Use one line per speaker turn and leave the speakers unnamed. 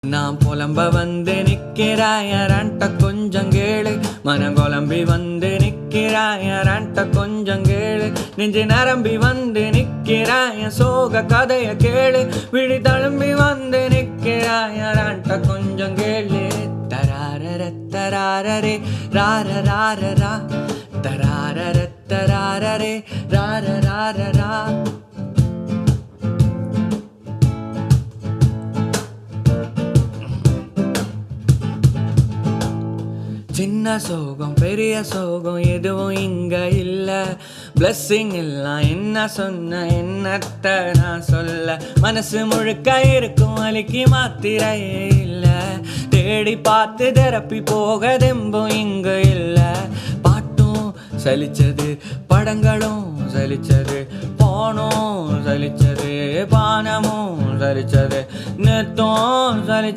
நான் புலம்ப வந்து நிற்கிறாயரண்ட கொஞ்சம் கேளு மனம் குழம்பி வந்து நிற்கிறாயரண்ட கொஞ்சம் கேளு நெஞ்சு நரம்பி வந்து நிற்கிறாய சோக கதைய கேளு விழி தழும்பி வந்து நிற்கிறாயரண்ட கொஞ்சம் கேளு தராரர தராரரே ரார ராரரா தராரர தராரரே ரார ராரரா சின்ன சோகம் பெரிய சோகம் எதுவும் இங்க இல்ல பிளஸ்ஸிங் எல்லாம் என்ன சொன்ன என்னத்த நான் சொல்ல மனசு முழுக்க இருக்கும் வலிக்கு மாத்திரையே இல்ல தேடி பார்த்து தெரப்பி போக தெம்பும் இங்க இல்ல பாட்டும் சலிச்சது படங்களும் சலிச்சது போனும் சலிச்சது பானமும் சலிச்சது நெத்தும் சலிச்சது